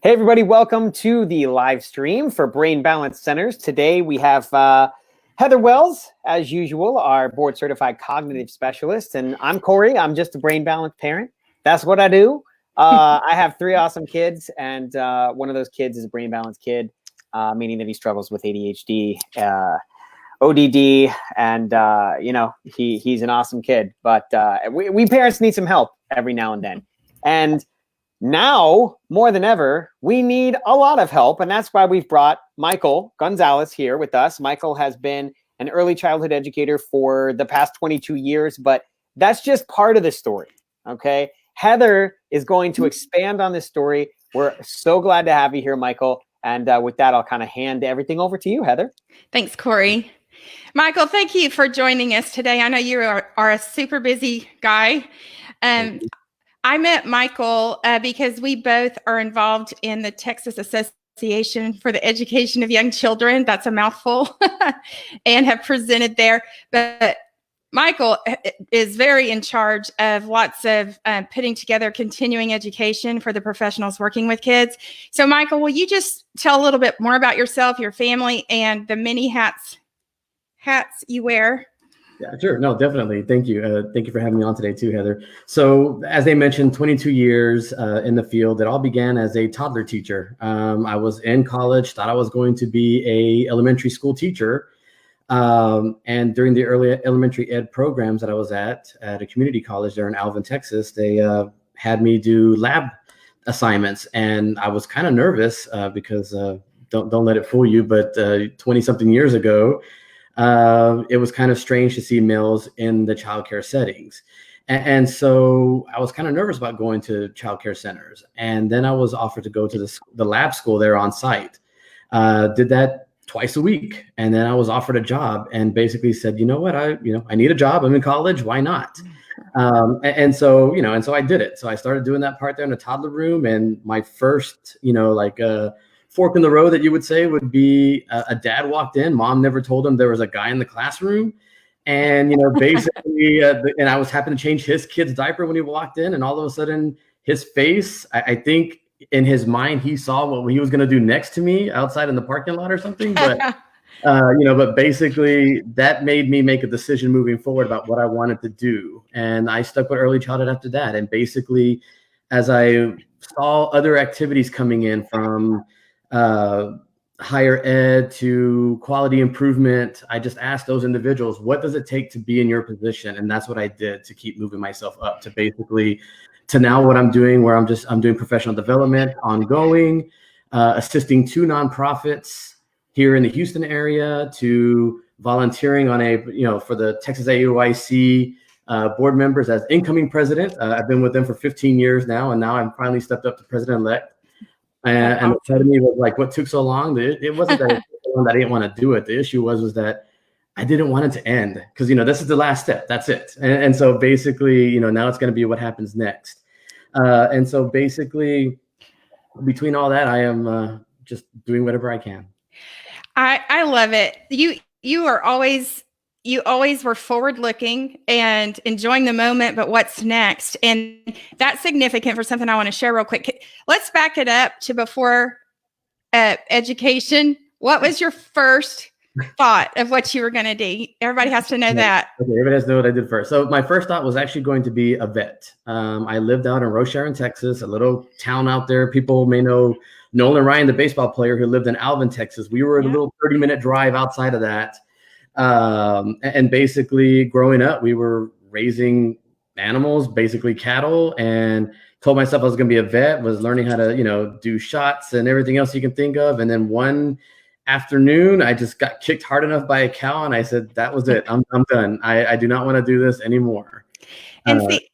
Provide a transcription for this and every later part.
Hey, everybody, welcome to the live stream for Brain Balance Centers. Today we have Heather Wells, as usual, our board certified cognitive specialist. And I'm Cory. I'm just a brain balance parent. That's what I do. I have 3 awesome kids, and one of those kids is a brain balance kid, meaning that he struggles with ADHD, ODD, and he's an awesome kid. But we parents need some help every now and then. And now, more than ever, we need a lot of help, and that's why we've brought Michael Gonzalez here with us. Michael has been an early childhood educator for the past 22 years, but that's just part of the story, okay? Heather is going to expand on this story. We're so glad to have you here, Michael, and with that, I'll kind of hand everything over to you, Heather. Thanks, Cory. Michael, thank you for joining us today. I know you are a super busy guy. I met Michael because we both are involved in the Texas Association for the Education of Young Children. That's a mouthful, and have presented there. But Michael is very in charge of lots of putting together continuing education for the professionals working with kids. So Michael, will you just tell a little bit more about yourself, your family, and the many hats you wear? Yeah, sure. No, definitely. Thank you. Thank you for having me on today too, Heather. So as they mentioned, 22 years in the field. It all began as a toddler teacher. I was in college, thought I was going to be a elementary school teacher. And during the early elementary ed programs that I was at a community college there in Alvin, Texas, they had me do lab assignments. And I was kind of nervous because don't let it fool you, but 20 something years ago, it was kind of strange to see males in the childcare settings. And so I was kind of nervous about going to childcare centers. And then I was offered to go to the lab school there on site. Did that twice a week. And then I was offered a job and basically said, you know what, I need a job. I'm in college. Why not? And so I did it. So I started doing that part there in the toddler room. And my first, fork in the road that you would say would be a dad walked in. Mom never told him there was a guy in the classroom. And, basically, and I was happening to change his kid's diaper when he walked in. And all of a sudden, his face, I think in his mind, he saw what he was going to do next to me outside in the parking lot or something. But, but basically, that made me make a decision moving forward about what I wanted to do. And I stuck with early childhood after that. And basically, as I saw other activities coming in from higher ed to quality improvement, I just asked those individuals, what does it take to be in your position? And that's what I did to keep moving myself up to now what I'm doing, where I'm doing professional development ongoing, assisting 2 nonprofits here in the Houston area, to volunteering on for the TXAEYC board members as incoming president. I've been with them for 15 years now, and now I'm finally stepped up to president-elect. And the part of me was like, what took so long? It wasn't that I didn't want to do it. The issue was that I didn't want it to end because, this is the last step. That's it. And so basically, now it's going to be what happens next. And so basically, between all that, I am just doing whatever I can. I love it. You always were forward looking and enjoying the moment, but what's next? And that's significant for something I want to share real quick. Let's back it up to before education. What was your first thought of what you were going to do? Everybody has to know that. Okay, everybody has to know what I did first. So my first thought was actually going to be a vet. I lived out in Roche, Texas, a little town out there. People may know Nolan Ryan, the baseball player who lived in Alvin, Texas. We were a little 30-minute drive outside of that. And basically growing up, we were raising animals, basically cattle, and told myself I was going to be a vet, was learning how to, do shots and everything else you can think of. And then one afternoon, I just got kicked hard enough by a cow. And I said, that was it. I'm done. I do not want to do this anymore. And see,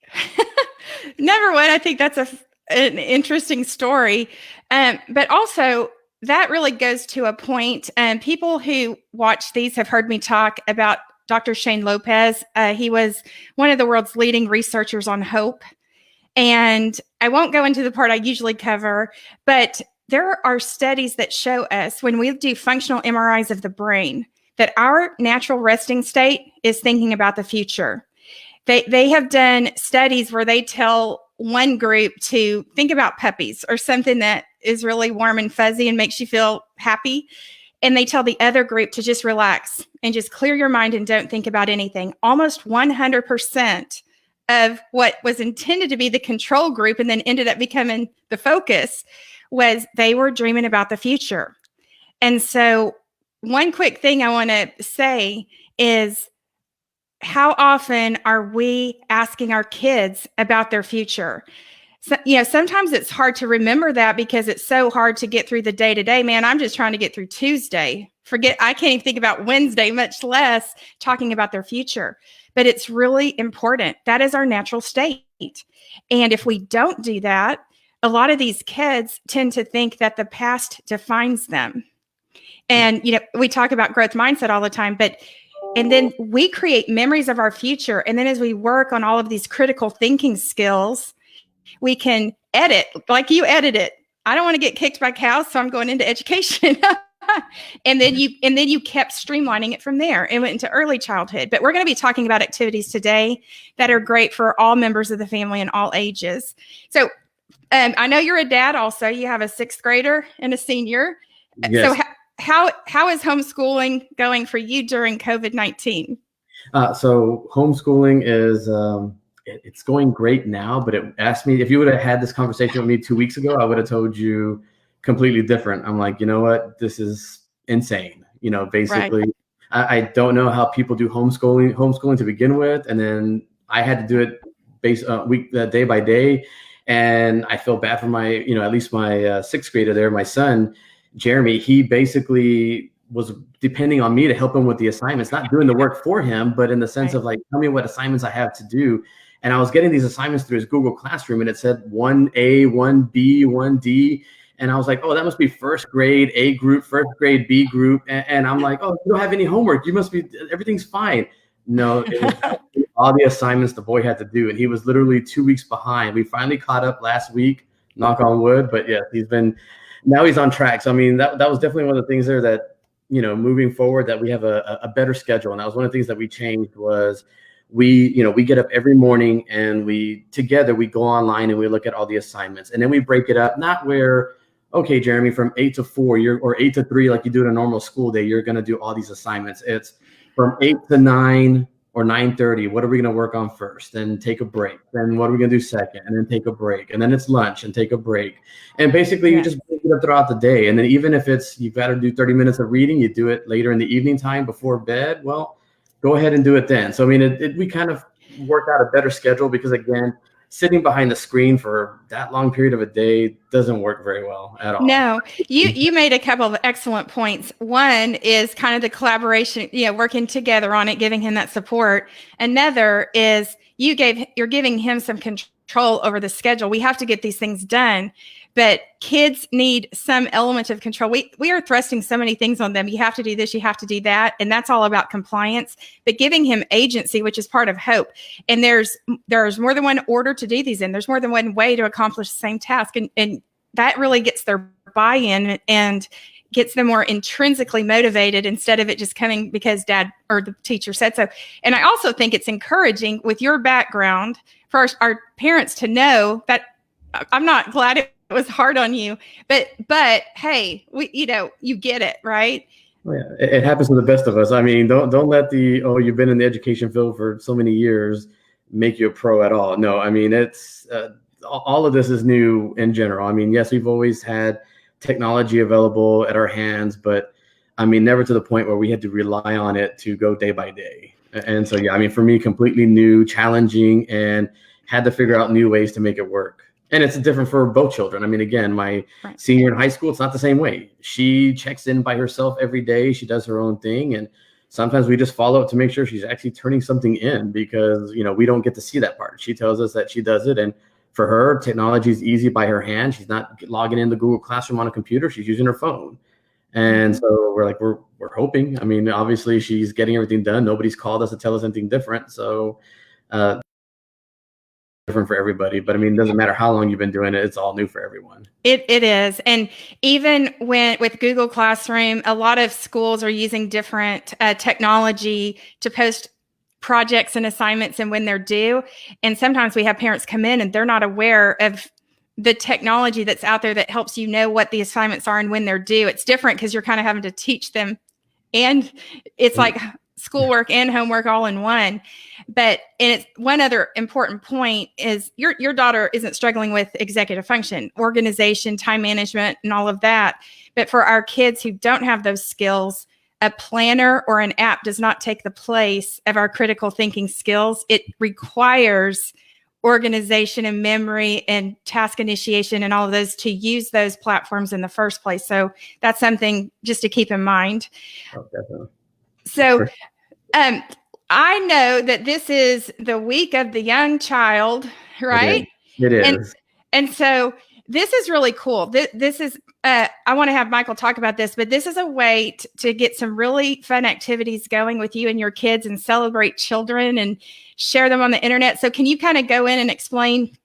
number one, I think that's an interesting story. But also, that really goes to a point. People who watch these have heard me talk about Dr. Shane Lopez. He was one of the world's leading researchers on hope. And I won't go into the part I usually cover, but there are studies that show us when we do functional MRIs of the brain that our natural resting state is thinking about the future. They have done studies where they tell one group to think about puppies or something that is really warm and fuzzy and makes you feel happy. And they tell the other group to just relax and just clear your mind and don't think about anything. Almost 100% of what was intended to be the control group and then ended up becoming the focus was they were dreaming about the future. And so one quick thing I want to say is, how often are we asking our kids about their future? So, sometimes it's hard to remember that because it's so hard to get through the day to day. Man, I'm just trying to get through Tuesday. I can't even think about Wednesday, much less talking about their future. But it's really important. That is our natural state. And if we don't do that, a lot of these kids tend to think that the past defines them. And, we talk about growth mindset all the time, and then we create memories of our future. And then as we work on all of these critical thinking skills, we can edit, like you edited. I don't want to get kicked by cows, so I'm going into education. and then you kept streamlining it from there and went into early childhood. But we're going to be talking about activities today that are great for all members of the family and all ages. So I know you're a dad also. You have a 6th grader and a senior. Yes. So how is homeschooling going for you during COVID-19? So homeschooling is it's going great now, but it asked me, if you would have had this conversation with me 2 weeks ago, I would have told you completely different. I'm like, you know what, this is insane. Basically, right. I don't know how people do homeschooling to begin with. And then I had to do it day by day. And I feel bad for my, at least my 6th grader there, my son, Jeremy. He basically was depending on me to help him with the assignments, not doing the work for him, but in the sense of like, tell me what assignments I have to do. And I was getting these assignments through his Google Classroom, and it said 1A, 1B, 1D. And I was like, oh, that must be 1st grade A group, 1st grade B group. And I'm like, oh, you don't have any homework. Everything's fine. No, it was all the assignments the boy had to do. And he was literally 2 weeks behind. We finally caught up last week, knock on wood. But yeah, now he's on track. So, I mean, that was definitely one of the things there that, moving forward, that we have a better schedule. And that was one of the things that we changed was we get up every morning and we go online and we look at all the assignments. And then we break it up, not where, okay, Jeremy, from 8 to 4 or 8 to 3, like you do in a normal school day, you're going to do all these assignments. It's from 8 to 9 or 9:30. What are we going to work on first? Then take a break. Then what are we going to do second? And then take a break. And then it's lunch and take a break. And basically you just break it up throughout the day. And then even if you've got to do 30 minutes of reading, you do it later in the evening time before bed. Well, go ahead and do it then. So, I mean, we kind of worked out a better schedule because, again, sitting behind the screen for that long period of a day doesn't work very well at all. No, you made a couple of excellent points. One is kind of the collaboration, working together on it, giving him that support. Another is you're giving him some control over the schedule. We have to get these things done, but kids need some element of control. We are thrusting so many things on them. You have to do this, you have to do that. And that's all about compliance, but giving him agency, which is part of hope. And there's more than one order to do these in. There's more than one way to accomplish the same task. And that really gets their buy-in and gets them more intrinsically motivated instead of it just coming because dad or the teacher said so. And I also think it's encouraging with your background for our parents to know that I'm not glad it was hard on you, but hey, you get it, right? Oh, yeah, it happens to the best of us. I mean, don't let you've been in the education field for so many years make you a pro at all. No, I mean, it's all of this is new in general. I mean, yes, we've always had technology available at our hands, but I mean, never to the point where we had to rely on it to go day by day. And so, yeah, I mean, for me, completely new, challenging, and had to figure out new ways to make it work. And it's different for both children. I mean, again, my senior in high school, it's not the same way. She checks in by herself every day. She does her own thing. And sometimes we just follow up to make sure she's actually turning something in because, we don't get to see that part. She tells us that she does it. And for her, technology is easy by her hand. She's not logging into Google Classroom on a computer. She's using her phone. And so we're hoping. I mean, obviously, she's getting everything done. Nobody's called us to tell us anything different. So different for everybody, but I mean, it doesn't matter how long you've been doing it. It's all new for everyone. It is. And even with Google Classroom, a lot of schools are using different technology to post projects and assignments and when they're due. And sometimes we have parents come in and they're not aware of the technology that's out there that helps you know what the assignments are and when they're due. It's different because you're kind of having to teach them, and it's like schoolwork and homework all in one. But and it's one other important point is your daughter isn't struggling with executive function, organization, time management, and all of that. But for our kids who don't have those skills, a planner or an app does not take the place of our critical thinking skills. It requires organization and memory and task initiation and all of those to use those platforms in the first place. So that's something just to keep in mind. Oh, definitely. So I know that this is the week of the young child, right? It is. And so this is really cool. This is, I want to have Michael talk about this, but this is a way to get some really fun activities going with you and your kids and celebrate children and share them on the internet. So can you kind of go in and explain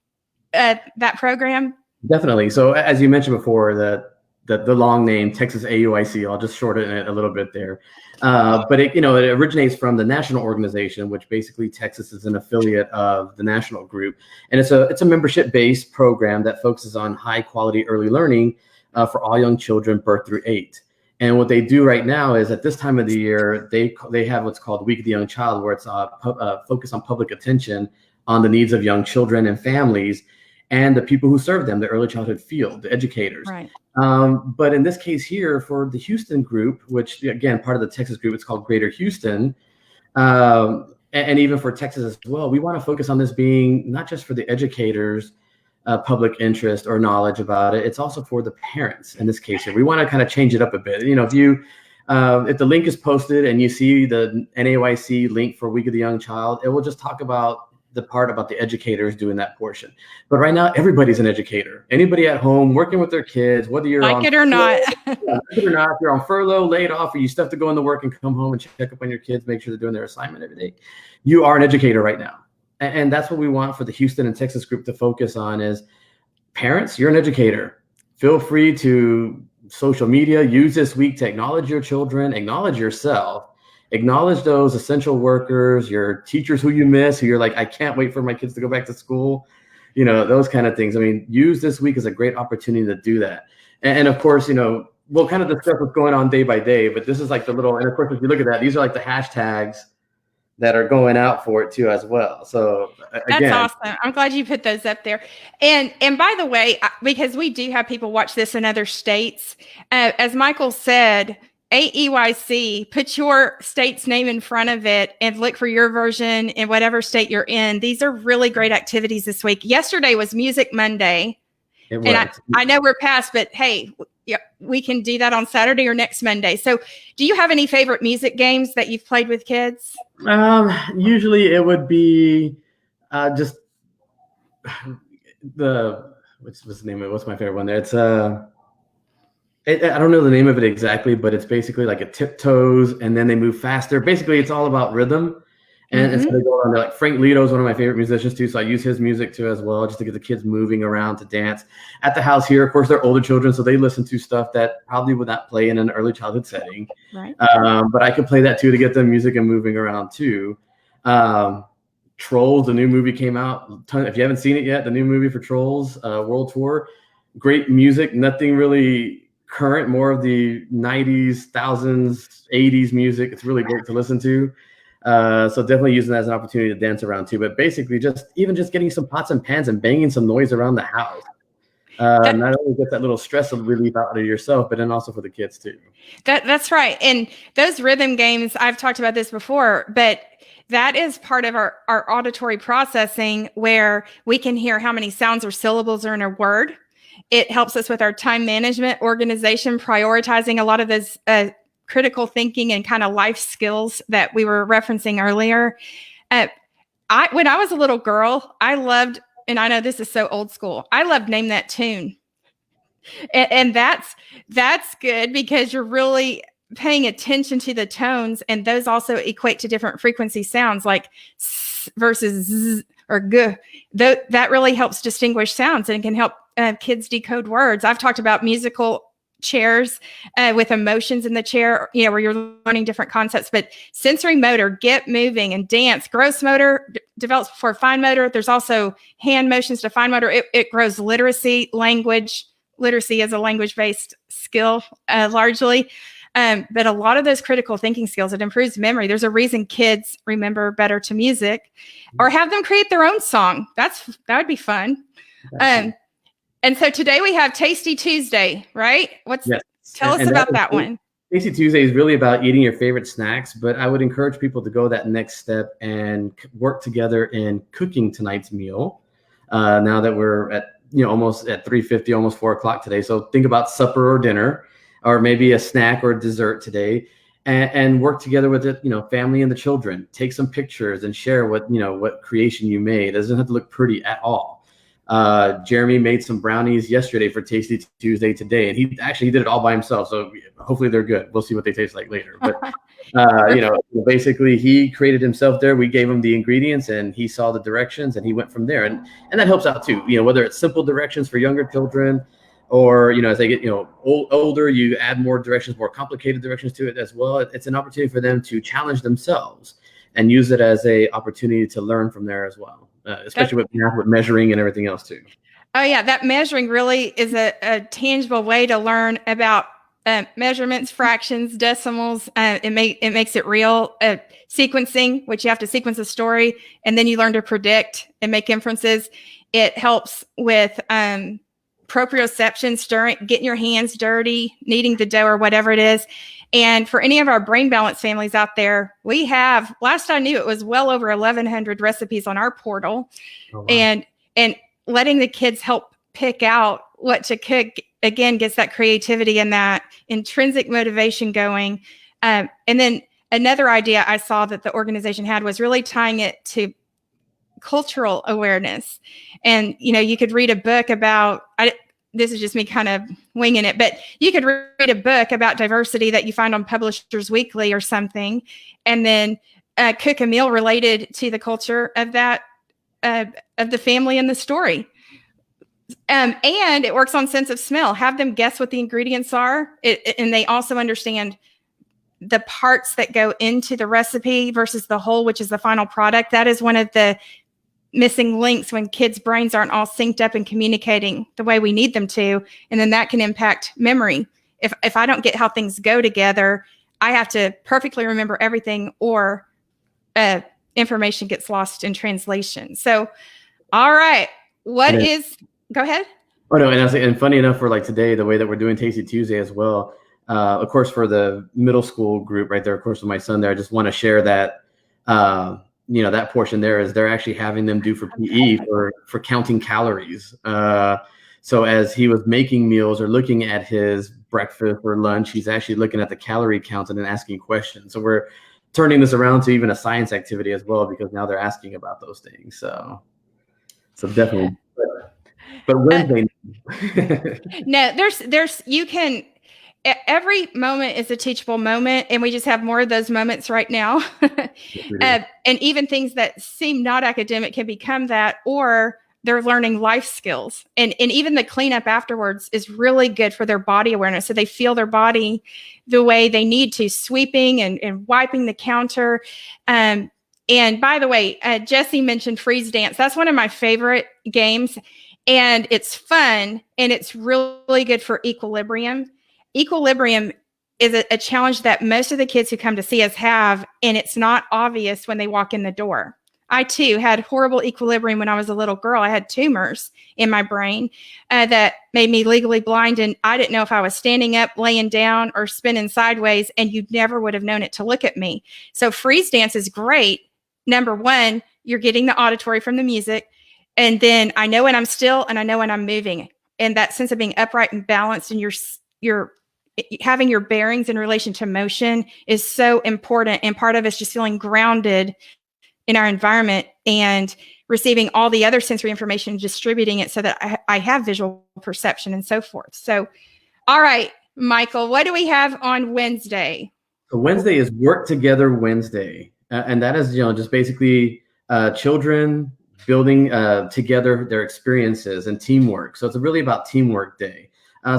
that program? Definitely. So as you mentioned before, the long name, TXAEYC, I'll just shorten it a little bit there. But it originates from the national organization, which basically Texas is an affiliate of the national group. And it's a membership-based program that focuses on high quality early learning for all young children birth through 8. And what they do right now is at this time of the year, they have what's called Week of the Young Child, where it's focus on public attention on the needs of young children and families and the people who serve them, the early childhood field, the educators. Right. But in this case here, for the Houston group, which again, part of the Texas group, it's called Greater Houston, and even for Texas as well, we want to focus on this being not just for the educators, public interest or knowledge about it. It's also for the parents in this case here. We want to kind of change it up a bit. If the link is posted and you see the NAYC link for Week of the Young Child, it will just talk about the part about the educators doing that portion. But right now, everybody's an educator. Anybody at home working with their kids, whether you're like it or not, if you're on furlough, laid off, or you still have to go into work and come home and check up on your kids, make sure they're doing their assignment every day. You are an educator right now. And that's what we want for the Houston and Texas group to focus on is parents, you're an educator. Feel free to social media, use this week to acknowledge your children, acknowledge yourself, acknowledge those essential workers, your teachers who you miss, who you're like, I can't wait for my kids to go back to school, those kind of things. I mean, use this week as a great opportunity to do that. And of course, we'll kind of discuss what's going on day by day, but this is like and of course, if you look at that, these are like the hashtags that are going out for it too as well. So again, that's awesome. I'm glad you put those up there. And by the way, because we do have people watch this in other states, as Michael said, AEYC, put your state's name in front of it and look for your version in whatever state you're in. These are really great activities this week. Yesterday was Music Monday. It was. And I know we're past, but hey, we can do that on Saturday or next Monday. So do you have any favorite music games that you've played with kids? Usually it would be just what's the name of it? What's my favorite one there? It's I don't know the name of it exactly, but it's basically like a tiptoes and then they move faster. Basically, it's all about rhythm. And so they go on there. Like Frank Lito is one of my favorite musicians too. So I use his music too as well, just to get the kids moving around to dance. At the house here, of course, they're older children, so they listen to stuff that probably would not play in an early childhood setting. Right. But I could play that too to get them music and moving around too. Trolls, the new movie came out. If you haven't seen it yet, the new movie for Trolls World Tour, great music. Nothing really current, more of the 90s, thousands, 80s music. It's really great to listen to. So definitely using that as an opportunity to dance around too, but basically just getting some pots and pans and banging some noise around the house. Not only get that little stress relief out of yourself, but then also for the kids too. That's right. And those rhythm games, I've talked about this before, but that is part of our auditory processing where we can hear how many sounds or syllables are in a word. It helps us with our time management, organization, prioritizing a lot of those critical thinking and kind of life skills that we were referencing earlier. When I was a little girl, I loved, and I know this is so old school, I loved Name That Tune. And that's good because you're really paying attention to the tones, and those also equate to different frequency sounds like s versus z or g. That really helps distinguish sounds and can help kids decode words. I've talked about musical chairs with emotions in the chair, where you're learning different concepts. But sensory motor, get moving and dance. Gross motor develops before fine motor. There's also hand motions to fine motor. It grows literacy, language. Literacy is a language-based skill largely. But a lot of those critical thinking skills, it improves memory. There's a reason kids remember better to music, or have them create their own song. That would be fun. And so today we have Tasty Tuesday, right? Tell us about that one. Tasty Tuesday is really about eating your favorite snacks, but I would encourage people to go that next step and work together in cooking tonight's meal. Now that we're at almost at 3:50, almost 4 o'clock today. So think about supper or dinner, or maybe a snack or dessert today, and work together with it, family and the children. Take some pictures and share what creation you made. It doesn't have to look pretty at all. Jeremy made some brownies yesterday for Tasty Tuesday today, and he did it all by himself. So hopefully they're good. We'll see what they taste like later. But basically he created himself there. We gave him the ingredients, and he saw the directions, and he went from there. And that helps out too. Whether it's simple directions for younger children, or as they get older, you add more directions, more complicated directions to it as well. It's an opportunity for them to challenge themselves and use it as a opportunity to learn from there as well. Especially with math, with measuring and everything else too. Oh yeah, that measuring really is a tangible way to learn about measurements, fractions, decimals. It makes it real. Sequencing, which you have to sequence a story, and then you learn to predict and make inferences. It helps with proprioception, stirring, getting your hands dirty, kneading the dough or whatever it is. And for any of our brain balance families out there, we have, last I knew, it was well over 1,100 recipes on our portal. Oh, wow. And letting the kids help pick out what to cook, again, gets that creativity and that intrinsic motivation going. And then another idea I saw that the organization had was really tying it to cultural awareness. And, you could read a book about, this is just me kind of winging it, but you could read a book about diversity that you find on Publishers Weekly or something, and then cook a meal related to the culture of that, of the family and the story. And it works on sense of smell. Have them guess what the ingredients are. And they also understand the parts that go into the recipe versus the whole, which is the final product. That is one of the missing links when kids' brains aren't all synced up and communicating the way we need them to. And then that can impact memory. If I don't get how things go together, I have to perfectly remember everything, or information gets lost in translation. So, all right. Go ahead. Oh, no. And funny enough, for like today, the way that we're doing Tasty Tuesday as well, of course, for the middle school group right there, of course, with my son there, I just want to share that, that portion there is they're actually having them do for PE for counting calories. So as he was making meals or looking at his breakfast or lunch, he's actually looking at the calorie count and then asking questions. So we're turning this around to even a science activity as well, because now they're asking about those things. So definitely. But Wednesday. No, every moment is a teachable moment, and we just have more of those moments right now. And even things that seem not academic can become that, or they're learning life skills. And even the cleanup afterwards is really good for their body awareness. So they feel their body the way they need to, sweeping and wiping the counter. And by the way, Jesse mentioned freeze dance. That's one of my favorite games, and it's fun, and it's really good for equilibrium. Equilibrium is a challenge that most of the kids who come to see us have, and it's not obvious when they walk in the door. I, too, had horrible equilibrium when I was a little girl. I had tumors in my brain that made me legally blind, and I didn't know if I was standing up, laying down, or spinning sideways, and you never would have known it to look at me. So freeze dance is great. Number one, you're getting the auditory from the music, and then I know when I'm still and I know when I'm moving. And that sense of being upright and balanced, and you're having your bearings in relation to motion is so important. And part of it's just feeling grounded in our environment and receiving all the other sensory information, distributing it so that I have visual perception and so forth. So, all right, Michael, what do we have on Wednesday? So Wednesday is Work Together Wednesday. And that is, just basically children building together their experiences and teamwork. So it's really about teamwork day.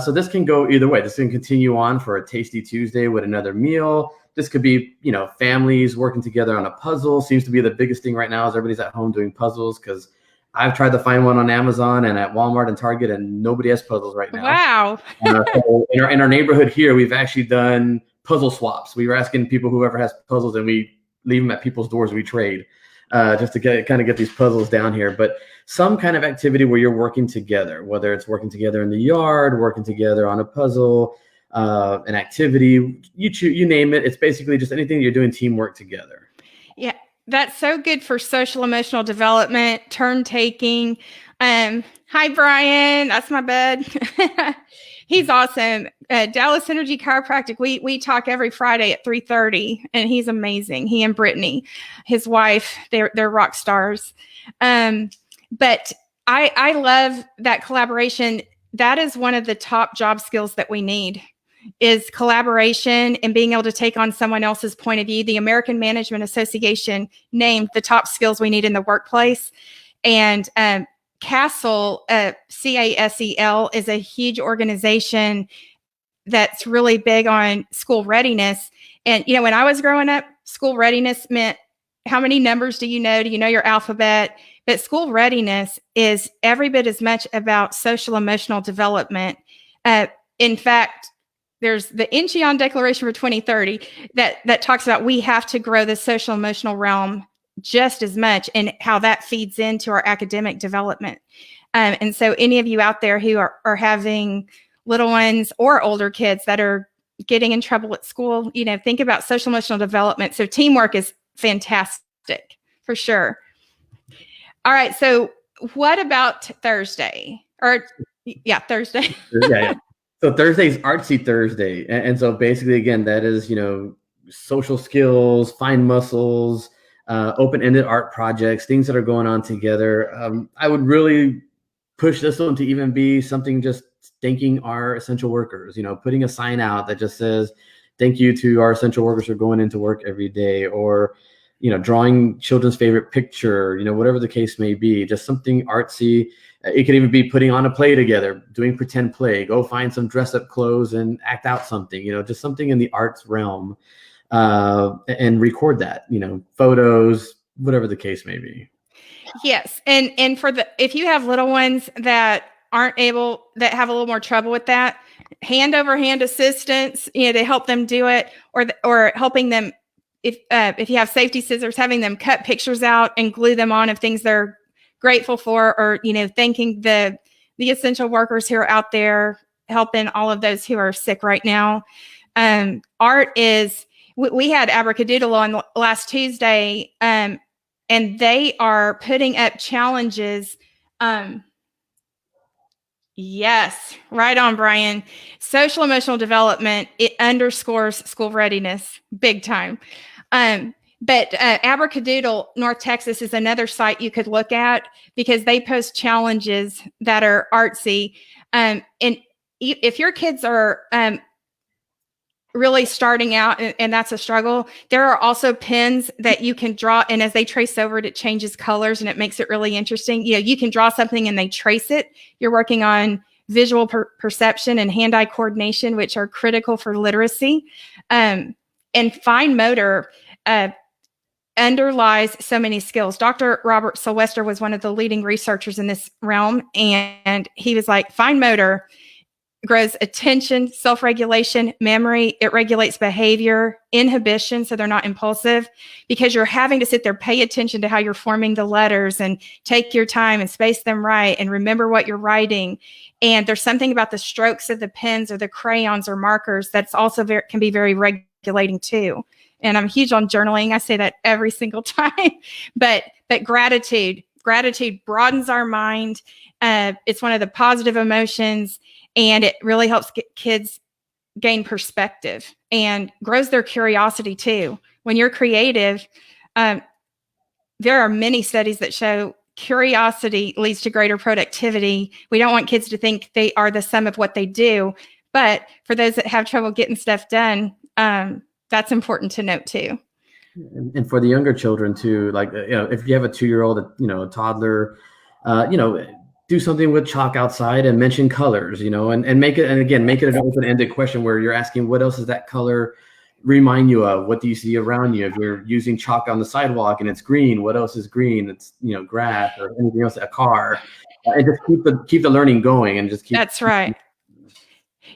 So this can go either way. This can continue on for a tasty Tuesday with another meal. This could be, families working together on a puzzle. Seems to be the biggest thing right now is everybody's at home doing puzzles, because I've tried to find one on Amazon and at Walmart and Target, and nobody has puzzles right now. Wow. So in our neighborhood here, we've actually done puzzle swaps. We were asking people, whoever has puzzles, and we leave them at people's doors and we trade just to get these puzzles down here. But some kind of activity where you're working together, whether it's working together in the yard, working together on a puzzle, an activity, you name it. It's basically just anything you're doing teamwork together. Yeah, that's so good for social emotional development, turn taking. Hi, Brian. That's my bud. He's awesome. Dallas Energy Chiropractic. We talk every Friday at 3:30, and he's amazing. He and Brittany, his wife, they're rock stars. But I love that collaboration. That is one of the top job skills that we need, is collaboration and being able to take on someone else's point of view. The American Management Association named the top skills we need in the workplace. And CASEL, CASEL, is a huge organization that's really big on school readiness. And, when I was growing up, school readiness meant how many numbers do you know? Do you know your alphabet? But school readiness is every bit as much about social emotional development. In fact, there's the Incheon Declaration for 2030 that talks about we have to grow the social emotional realm just as much, and how that feeds into our academic development. And so any of you out there who are having little ones or older kids that are getting in trouble at school, think about social emotional development. So teamwork is fantastic for sure. All right. So what about Thursday? Thursday. Yeah. So Thursday's Artsy Thursday. And so basically, again, that is, social skills, fine muscles, open-ended art projects, things that are going on together. I would really push this one to even be something just thanking our essential workers, putting a sign out that just says, thank you to our essential workers for going into work every day, or, drawing children's favorite picture, whatever the case may be, just something artsy. It could even be putting on a play together, doing pretend play, go find some dress up clothes and act out something, just something in the arts realm, and record that, photos, whatever the case may be. Yes. And if you have little ones that that have a little more trouble with that, hand over hand assistance, to help them do it, or helping them, if you have safety scissors, having them cut pictures out and glue them on of things they're grateful for, or, thanking the essential workers who are out there helping all of those who are sick right now. Art is, we had Abracadoodle on last Tuesday, and they are putting up challenges. Yes, right on, Brian. Social emotional development, it underscores school readiness big time. But Abracadoodle, North Texas, is another site you could look at, because they post challenges that are artsy. And if your kids are really starting out and that's a struggle, there are also pens that you can draw, and as they trace over it, it changes colors and it makes it really interesting. You can draw something and they trace it. You're working on visual perception and hand-eye coordination, which are critical for literacy. And fine motor underlies so many skills. Dr. Robert Sylvester was one of the leading researchers in this realm, and he was like, fine motor grows attention, self-regulation, memory. It regulates behavior, inhibition, so they're not impulsive, because you're having to sit there, pay attention to how you're forming the letters and take your time and space them right and remember what you're writing. And there's something about the strokes of the pens or the crayons or markers that's also can be very regulating too. And I'm huge on journaling. I say that every single time. But gratitude broadens our mind. It's one of the positive emotions, and it really helps kids gain perspective and grows their curiosity too. When you're creative, there are many studies that show curiosity leads to greater productivity. We don't want kids to think they are the sum of what they do, but for those that have trouble getting stuff done, that's important to note too. And for the younger children too, like, if you have a 2-year-old, a toddler, do something with chalk outside and mention colors, and make it, and again, make it an open-ended question where you're asking, what else does that color remind you of? What do you see around you? If you're using chalk on the sidewalk and it's green, what else is green? It's, grass or anything else, a car. And just keep the learning going and just keep. That's right.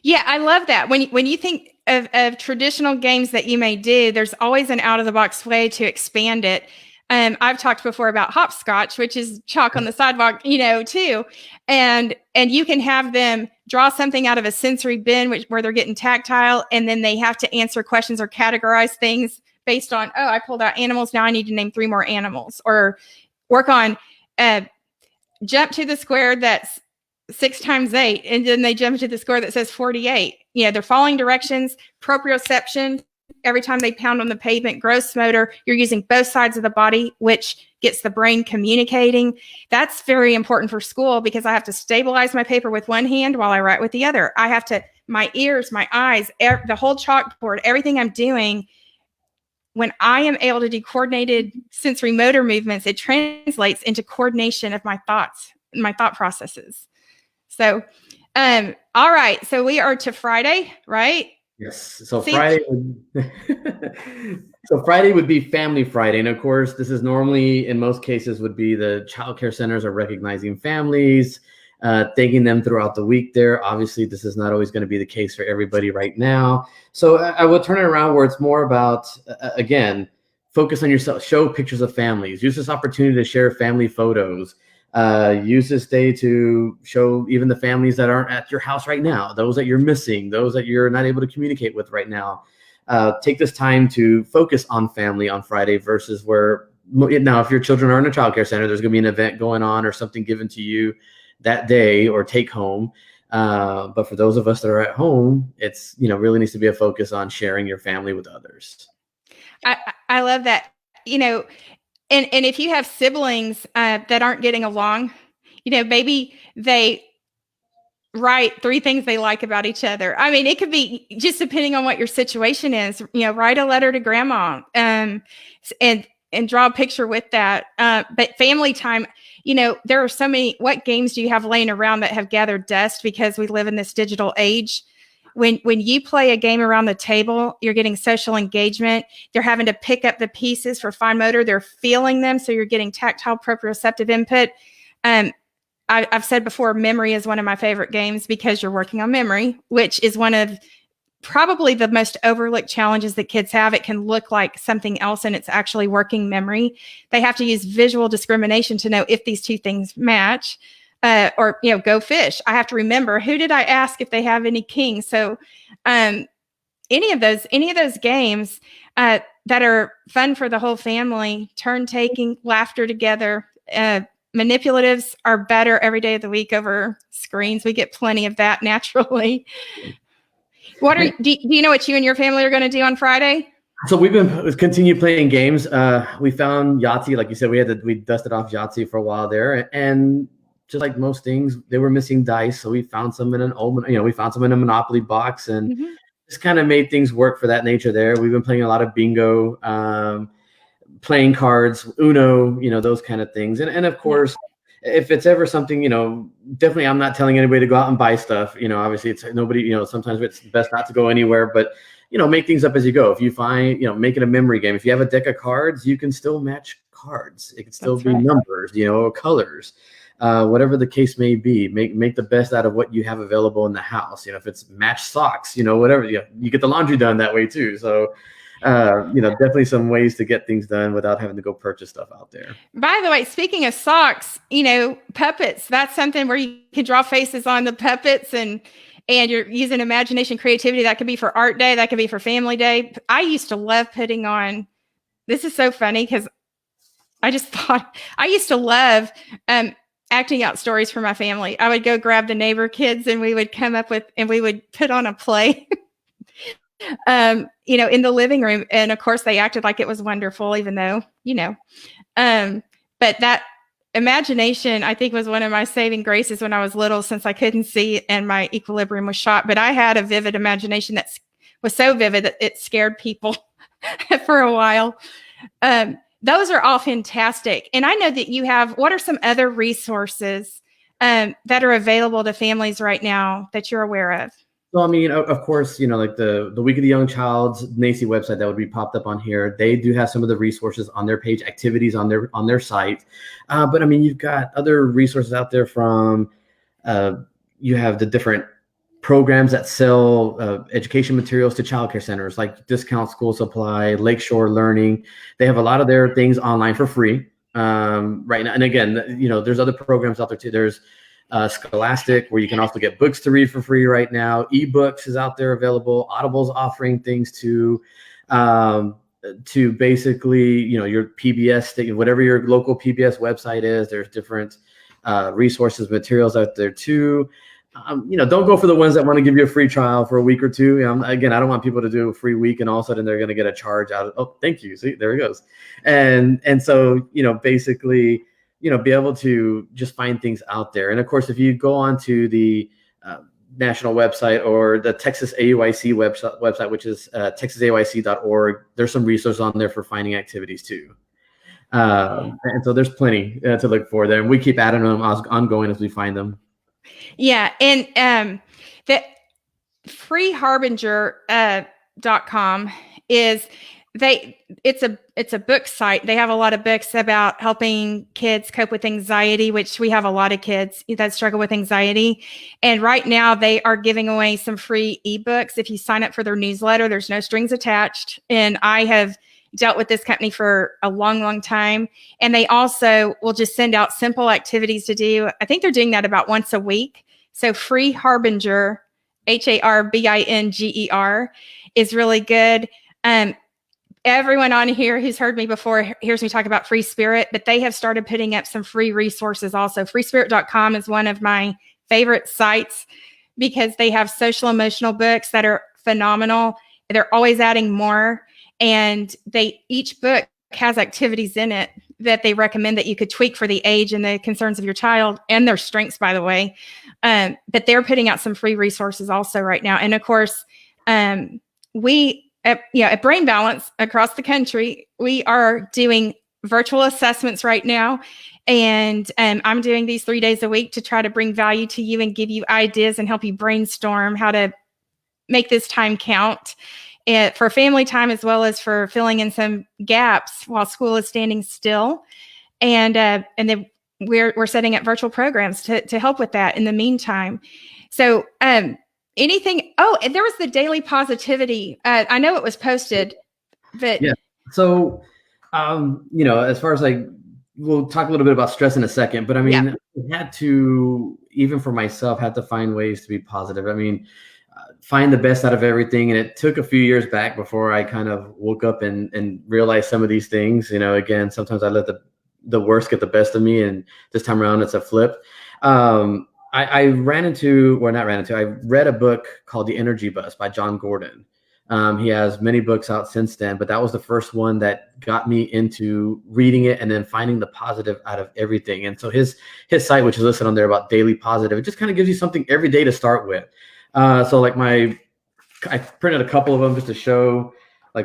Yeah, I love that. When you think of traditional games that you may do, there's always an out-of-the-box way to expand it. I've talked before about Hopscotch, which is chalk on the sidewalk, too. And you can have them draw something out of a sensory bin where they're getting tactile, and then they have to answer questions or categorize things based on, I pulled out animals. Now I need to name 3 more animals, or work on jump to the square that's 6 times 8, and then they jump to the square that says 48. They're following directions, proprioception. Every time they pound on the pavement, gross motor, you're using both sides of the body, which gets the brain communicating. That's very important for school because I have to stabilize my paper with one hand while I write with the other. I have to, my ears, my eyes, the whole chalkboard, everything I'm doing. When I am able to do coordinated sensory motor movements, it translates into coordination of my thoughts, my thought processes. So, all right. So we are to Friday, right? Yes. So Friday would be Family Friday. And of course, this is normally, in most cases, would be the child care centers are recognizing families, thanking them throughout the week there. Obviously, this is not always going to be the case for everybody right now. So I will turn it around where it's more about, again, focus on yourself, show pictures of families, use this opportunity to share family photos. Use this day to show even the families that aren't at your house right now, those that you're missing, those that you're not able to communicate with right now. Take this time to focus on family on Friday versus where now, if your children are in a child care center, there's going to be an event going on or something given to you that day or take home. But for those of us that are at home, it's, really needs to be a focus on sharing your family with others. I love that, And if you have siblings that aren't getting along, maybe they write 3 things they like about each other. I mean, it could be just depending on what your situation is. Write a letter to grandma and draw a picture with that. But family time, there are so many. What games do you have laying around that have gathered dust because we live in this digital age? When you play a game around the table, you're getting social engagement. They're having to pick up the pieces for fine motor. They're feeling them, so you're getting tactile proprioceptive input. I've said before, memory is one of my favorite games because you're working on memory, which is one of probably the most overlooked challenges that kids have. It can look like something else, and it's actually working memory. They have to use visual discrimination to know if these 2 things match. Or go fish. I have to remember, who did I ask if they have any kings? So any of those games that are fun for the whole family, turn taking, laughter together. Manipulatives are better every day of the week over screens. We get plenty of that naturally. Do you know what you and your family are going to do on Friday? So we've continued playing games. We found Yahtzee, like you said, we dusted off Yahtzee for a while there, and just like most things, they were missing dice. So we found some in we found some in a Monopoly box, and just kind of made things work for that nature there. We've been playing a lot of bingo, playing cards, Uno, those kind of things. And of course, if it's ever something, definitely I'm not telling anybody to go out and buy stuff. Obviously it's nobody, sometimes it's best not to go anywhere, but, make things up as you go. If you find, make it a memory game. If you have a deck of cards, you can still match cards. It can still be numbers, or colors. Whatever the case may be, make the best out of what you have available in the house. If it's match socks, whatever, you get the laundry done that way too. So, definitely some ways to get things done without having to go purchase stuff out there. By the way, speaking of socks, puppets, that's something where you can draw faces on the puppets and you're using imagination, creativity. That could be for art day. That could be for family day. I used to love putting on, this is so funny because I just thought, I used to love, acting out stories for my family. I would go grab the neighbor kids and we would come up with, and we would put on a play, in the living room. And of course they acted like it was wonderful, even though, but that imagination, I think, was one of my saving graces when I was little, since I couldn't see and my equilibrium was shot. But I had a vivid imagination that was so vivid that it scared people for a while. Those are all fantastic. And I know that you have, what are some other resources that are available to families right now that you're aware of? Well, I mean, of course, like the Week of the Young Child's NAEYC website that would be popped up on here. They do have some of the resources on their page, activities on their site. But I mean, you've got other resources out there from, you have the different programs that sell education materials to childcare centers like Discount School Supply, Lakeshore Learning. They have a lot of their things online for free right now. And again, there's other programs out there too. There's Scholastic, where you can also get books to read for free right now. Ebooks is out there available. Audible's offering things to basically, your PBS, whatever your local PBS website is. There's different resources, materials out there too. Don't go for the ones that want to give you a free trial for a week or two. Again, I don't want people to do a free week and all of a sudden they're going to get a charge out of, oh, thank you. See, there it goes. And so, basically, be able to just find things out there. And of course, if you go on to the national website or the TXAEYC website, which is TXAEYC.org, there's some resources on there for finding activities too. And so there's plenty to look for there. And we keep adding them ongoing as we find them. Yeah. And the free Harbinger.com is it's a book site. They have a lot of books about helping kids cope with anxiety, which we have a lot of kids that struggle with anxiety. And right now they are giving away some free ebooks. If you sign up for their newsletter, there's no strings attached. And I have dealt with this company for a long, long time. And they also will just send out simple activities to do. I think they're doing that about once a week. So free Harbinger, Harbinger, is really good. Everyone on here who's heard me before hears me talk about Free Spirit, but they have started putting up some free resources also. freespirit.com is one of my favorite sites because they have social emotional books that are phenomenal. They're always adding more, and each book has activities in it that they recommend that you could tweak for the age and the concerns of your child and their strengths, by the way. But they're putting out some free resources also right now. And of course, at Brain Balance across the country, we are doing virtual assessments right now. And I'm doing these 3 days a week to try to bring value to you and give you ideas and help you brainstorm how to make this time count for family time, as well as for filling in some gaps while school is standing still. And then we're setting up virtual programs to help with that in the meantime. So, anything? Oh, and there was the daily positivity. I know it was posted, but yeah. So, as far as we'll talk a little bit about stress in a second, but I mean, I had to, even for myself, had to find ways to be positive. I mean, find the best out of everything. And it took a few years back before I kind of woke up and realized some of these things. Again, sometimes I let the worst get the best of me, and this time around it's a flip. I read a book called The Energy Bus by John Gordon. He has many books out since then, but that was the first one that got me into reading it and then finding the positive out of everything. And so his site, which is listed on there about daily positive, it just kind of gives you something every day to start with. So I printed a couple of them just to show,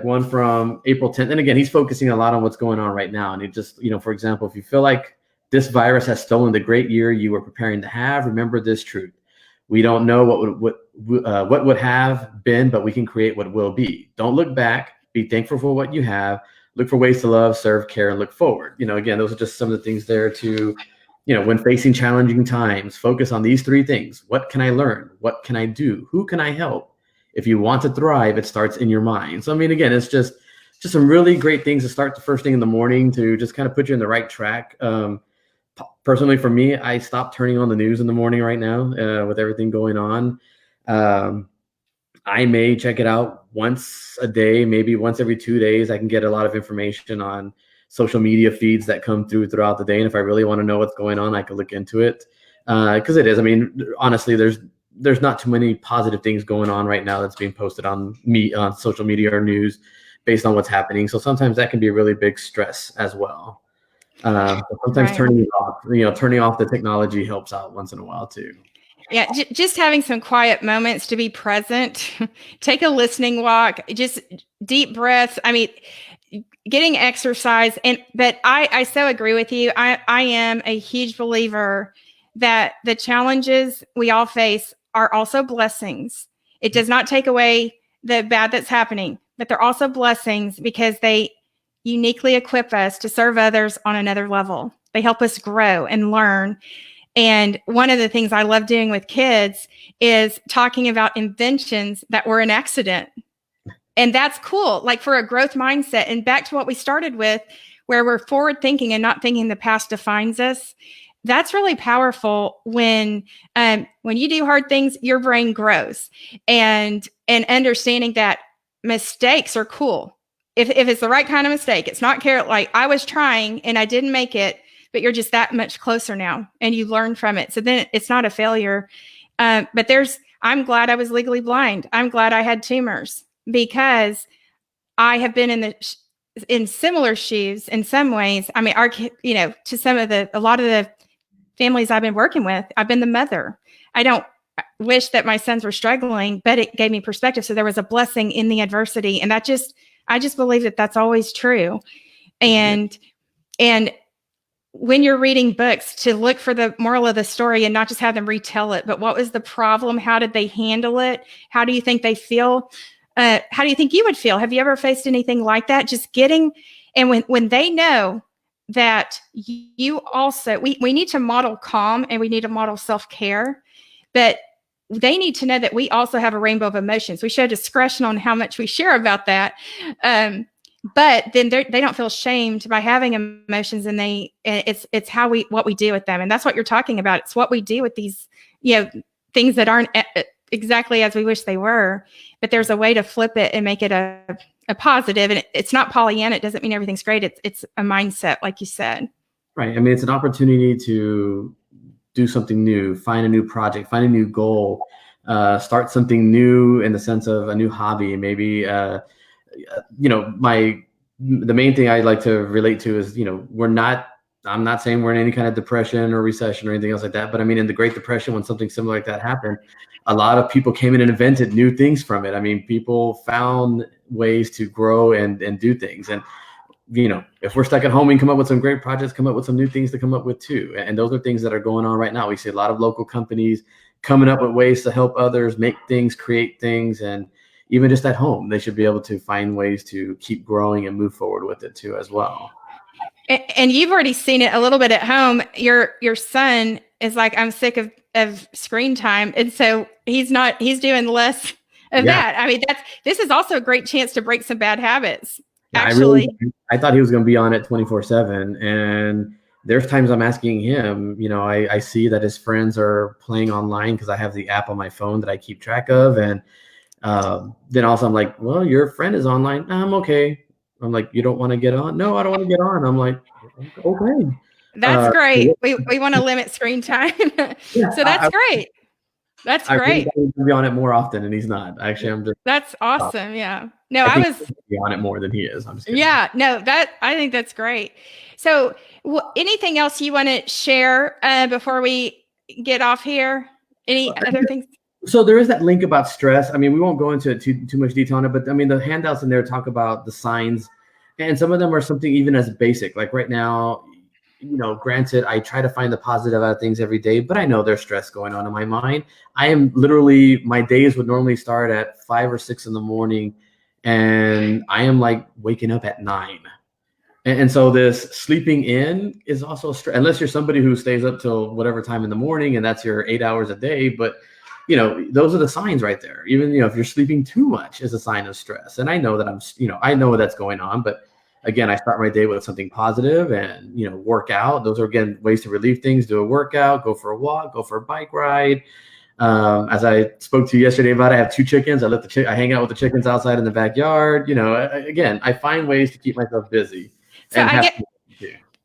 one from April 10th. And again, he's focusing a lot on what's going on right now. And it just, for example, if you feel like this virus has stolen the great year you were preparing to have, remember this truth. We don't know what would have been, but we can create what will be. Don't look back. Be thankful for what you have. Look for ways to love, serve, care, and look forward. Again, those are just some of the things there to, when facing challenging times, focus on these three things. What can I learn? What can I do? Who can I help? If you want to thrive, it starts in your mind. So, I mean, again, it's just some really great things to start the first thing in the morning to just kind of put you in the right track. Personally, for me, I stopped turning on the news in the morning right now with everything going on. I may check it out once a day, maybe once every 2 days. I can get a lot of information on social media feeds that come throughout the day. And if I really want to know what's going on, I can look into it. Because it is, I mean, honestly, there's not too many positive things going on right now that's being posted on social media or news based on what's happening. So sometimes that can be a really big stress as well. Sometimes turning off the technology helps out once in a while too. Yeah, just having some quiet moments to be present, take a listening walk, just deep breaths. I mean, getting exercise. But I so agree with you. I am a huge believer that the challenges we all face are also blessings. It does not take away the bad that's happening, but they're also blessings because they uniquely equip us to serve others on another level. They help us grow and learn. And one of the things I love doing with kids is talking about inventions that were an accident. And that's cool, like for a growth mindset. And back to what we started with, where we're forward thinking and not thinking the past defines us. That's really powerful when you do hard things, your brain grows, and understanding that mistakes are cool. If it's the right kind of mistake, it's not like I was trying and I didn't make it, but you're just that much closer now and you learn from it. So then it's not a failure. But I'm glad I was legally blind. I'm glad I had tumors because I have been in similar shoes in some ways. I mean, to a lot of the families I've been working with, I've been the mother. I don't wish that my sons were struggling, but it gave me perspective. So there was a blessing in the adversity. And I just believe that that's always true. And when you're reading books, to look for the moral of the story and not just have them retell it, but what was the problem? How did they handle it? How do you think they feel? How do you think you would feel? Have you ever faced anything like that? Just getting, and when they know that you also, we need to model calm and we need to model self-care, but they need to know that we also have a rainbow of emotions. We show discretion on how much we share about that. But then they don't feel shamed by having emotions, and it's what we do with them. And that's what you're talking about. It's what we do with these, things that aren't exactly as we wish they were, but there's a way to flip it and make it a positive. And it's not Pollyanna. It doesn't mean everything's great. It's a mindset, like you said. Right. I mean, it's an opportunity to do something new, find a new project, find a new goal, start something new in the sense of a new hobby. Maybe, the main thing I like to relate to is, I'm not saying we're in any kind of depression or recession or anything else like that, but I mean, in the Great Depression, when something similar like that happened, a lot of people came in and invented new things from it. I mean, people found ways to grow and do things. And, if we're stuck at home, we can come up with some great projects, come up with some new things to come up with too. And those are things that are going on right now. We see a lot of local companies coming up with ways to help others make things, create things, and even just at home, they should be able to find ways to keep growing and move forward with it too as well. And you've already seen it a little bit at home. Your son is like, I'm sick of screen time. And so he's doing less of that. I mean, this is also a great chance to break some bad habits. Actually, I thought he was going to be on it 24/7. And there's times I'm asking him, I see that his friends are playing online because I have the app on my phone that I keep track of. And then also I'm like, well, your friend is online. No, I'm okay. I'm like, you don't want to get on? No, I don't want to get on. I'm like, okay. That's great. We want to limit screen time. So that's great. That's great. I really be on it more often, and he's not. Actually, I'm just. That's awesome. Yeah. No, I was be on it more than he is. I'm just kidding. Yeah. No, I think that's great. So, anything else you want to share before we get off here? Any other things? So there is that link about stress. I mean, we won't go into too much detail on it, but I mean, the handouts in there talk about the signs, and some of them are something even as basic. Like right now, granted, I try to find the positive out of things every day, but I know there's stress going on in my mind. I am literally, my days would normally start at 5 or 6 in the morning, and I am like waking up at 9. And so this sleeping in is also stress, unless you're somebody who stays up till whatever time in the morning, and that's your 8 hours a day. But those are the signs right there. Even, if you're sleeping too much is a sign of stress. And I know that I know that's going on, but again, I start my day with something positive and, work out. Those are, again, ways to relieve things. Do a workout, go for a walk, go for a bike ride. As I spoke to you yesterday about, I have 2 chickens. I hang out with the chickens outside in the backyard. Again, I find ways to keep myself busy. So I get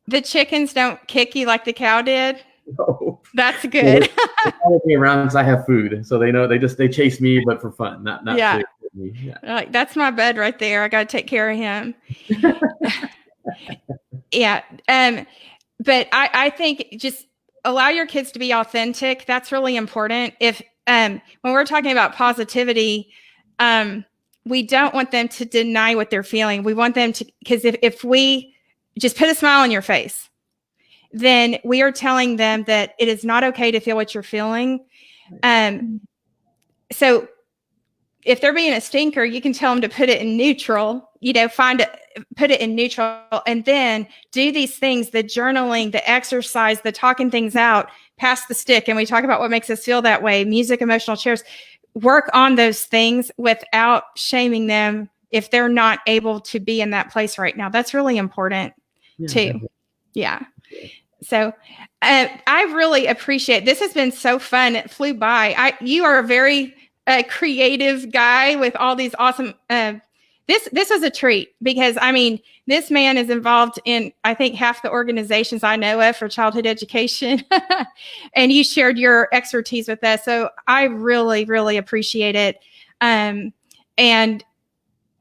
the chickens don't kick you like the cow did. No. That's good. They follow me around because I have food, so they know they chase me, but for fun, not yeah. to me. Yeah. Like, that's my bud right there. I got to take care of him. Yeah. But I think just allow your kids to be authentic. That's really important. If when we're talking about positivity, we don't want them to deny what they're feeling. We want them to, because if we just put a smile on your face, then we are telling them that it is not okay to feel what you're feeling. So if they're being a stinker, you can tell them to put it in neutral, put it in neutral, and then do these things, the journaling, the exercise, the talking things out, pass the stick. And we talk about what makes us feel that way, music, emotional chairs, work on those things without shaming them if they're not able to be in that place right now. That's really important too. Definitely. Yeah. So I really appreciate, this has been so fun. It flew by. You are a very creative guy with all these awesome, this was a treat because this man is involved in, I think, half the organizations I know of for childhood education. And you shared your expertise with us. So I really, really appreciate it. And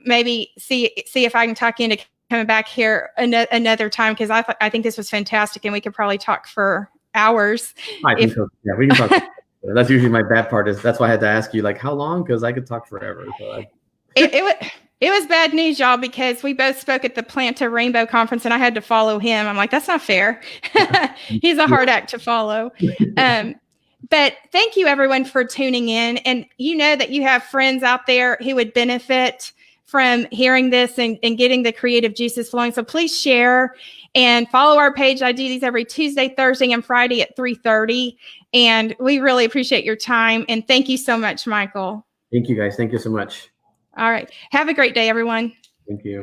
maybe see if I can talk into coming back here another time, because I think this was fantastic and we could probably talk for hours. I think so. Yeah, we can talk. That's usually my bad part. That's why I had to ask you, like, how long? Because I could talk forever. So It was bad news, y'all, because we both spoke at the Plant a Rainbow conference and I had to follow him. I'm like, that's not fair. He's a hard act to follow. But thank you, everyone, for tuning in. And you know that you have friends out there who would benefit from hearing this and getting the creative juices flowing. So please share and follow our page. I do these every Tuesday, Thursday, and Friday at 3:30. And we really appreciate your time. And thank you so much, Michael. Thank you, guys. Thank you so much. All right. Have a great day, everyone. Thank you.